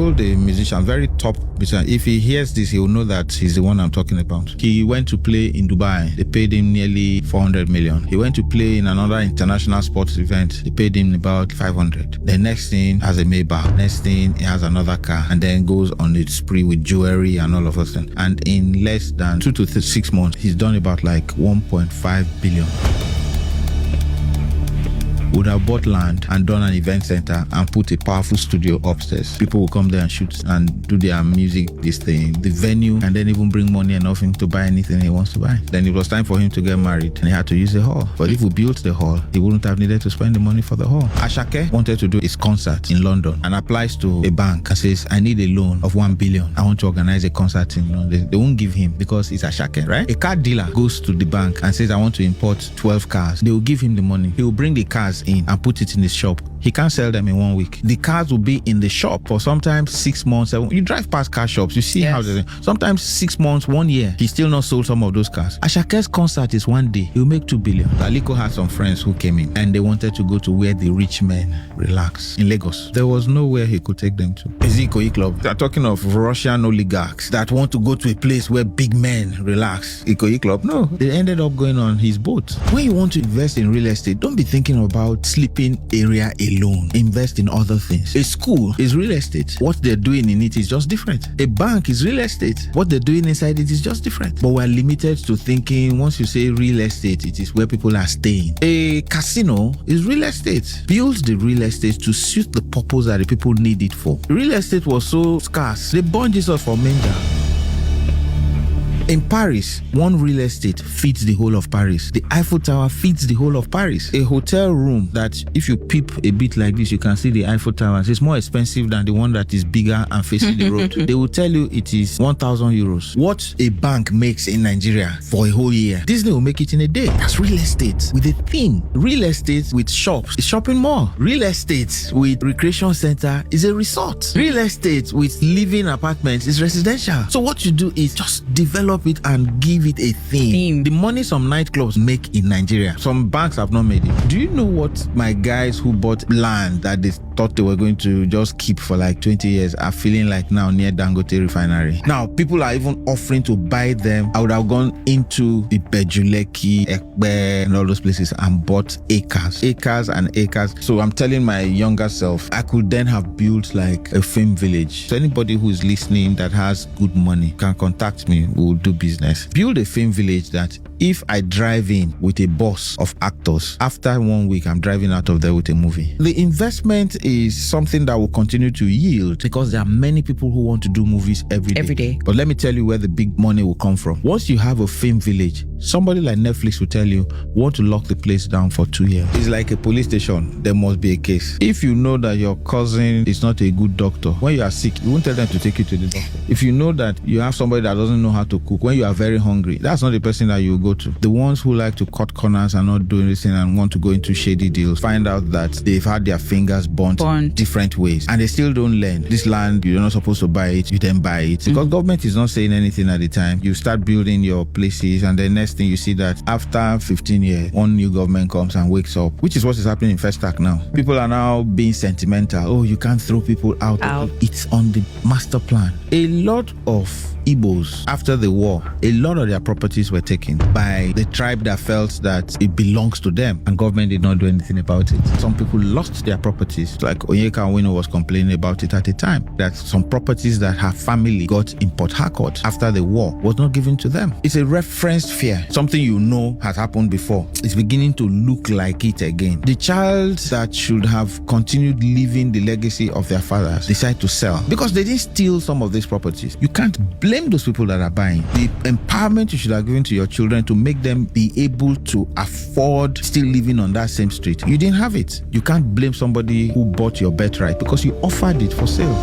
told the musician, very top musician, if he hears this, he will know that he's the one I'm talking about. He went to play in Dubai. They paid him nearly 400 million. He went to play in another international sports event. They paid him about 500. The next thing has a Maybach. Next thing, he has another car, and then goes on a spree with jewelry and all of those things. And in less than 2 to 6 months, he's done about like 1.5 billion. Would have bought land and done an event center and put a powerful studio upstairs. People will come there and shoot and do their music, this thing, the venue, and then even bring money enough him to buy anything he wants to buy. Then it was time for him to get married and he had to use the hall. But if we built the hall, he wouldn't have needed to spend the money for the hall. Asake wanted to do his concert in London and applies to a bank and says, I need a loan of 1 billion. I want to organize a concert in London. They won't give him because it's Asake, right? A car dealer goes to the bank and says, I want to import 12 cars. They will give him the money. He will bring the cars in and put it in his shop. He can't sell them in 1 week. The cars will be in the shop for sometimes 6 months. You drive past car shops, you see how they sometimes 6 months, 1 year. He still not sold some of those cars. Asake's concert is 1 day. He'll make 2 billion. Aliko had some friends who came in and they wanted to go to where the rich men relax in Lagos. There was nowhere he could take them to. Is it Ikoyi Club? They're talking of Russian oligarchs that want to go to a place where big men relax. Ikoyi Club? No. They ended up going on his boat. When you want to invest in real estate, don't be thinking about sleeping area alone. Invest in other things. A school is real estate. What they're doing in it is just different. A bank is real estate. What they're doing inside it is just different. But we're limited to thinking once you say real estate, it is where people are staying. A casino is real estate. Build the real estate to suit the purpose that the people need it for. Real estate was so scarce. They burned Jesus for manger. In Paris, one real estate feeds the whole of Paris. The Eiffel Tower feeds the whole of Paris. A hotel room that if you peep a bit like this, you can see the Eiffel Towers. It's more expensive than the one that is bigger and facing the road. They will tell you it is 1,000 euros. What a bank makes in Nigeria for a whole year, Disney will make it in a day. That's real estate with a theme. Real estate with shops is shopping mall. Real estate with recreation center is a resort. Real estate with living apartments is residential. So what you do is just develop it and give it a theme. The money some nightclubs make in Nigeria, some banks have not made it. Do you know what my guys who bought land that they thought they were going to just keep for like 20 years are feeling like now near Dangote refinery? Now people are even offering to buy them. I would have gone into the Bejuleki, Ekpe and all those places and bought acres and acres. So I'm telling my younger self, I could then have built like a film village. So anybody who is listening that has good money can contact me. We'll do business. Build a film village that if I drive in with a bus of actors, after 1 week I'm driving out of there with a movie. The investment is something that will continue to yield because there are many people who want to do movies every day. But let me tell you where the big money will come from. Once you have a film village, somebody like Netflix will tell you, want to lock the place down for 2 years. It's like a police station. There must be a case. If you know that your cousin is not a good doctor, when you are sick, you won't tell them to take you to the doctor. If you know that you have somebody that doesn't know how to cook, when you are very hungry, that's not the person that you go to. The ones who like to cut corners and not do anything and want to go into shady deals find out that they've had their fingers burnt different ways and they still don't learn. This land, you're not supposed to buy it, you then buy it. Because government is not saying anything at the time. You start building your places and the next thing you see that after 15 years, one new government comes and wakes up, which is what is happening in Festac now. People are now being sentimental. Oh, you can't throw people out. It's on the master plan. A lot of Igbos, after the war, a lot of their properties were taken by the tribe that felt that it belongs to them and government did not do anything about it. Some people lost their properties, like Onyeka Onwenu was complaining about it at the time, that some properties that her family got in Port Harcourt after the war was not given to them. It's a referenced fear. Something you know has happened before. It's beginning to look like it again. The child that should have continued living the legacy of their fathers decide to sell because they didn't steal some of these properties. You can't blame those people that are buying. The empowerment you should have given to your children to make them be able to afford still living on that same street, you didn't have it. You can't blame somebody who bought your birthright because you offered it for sale.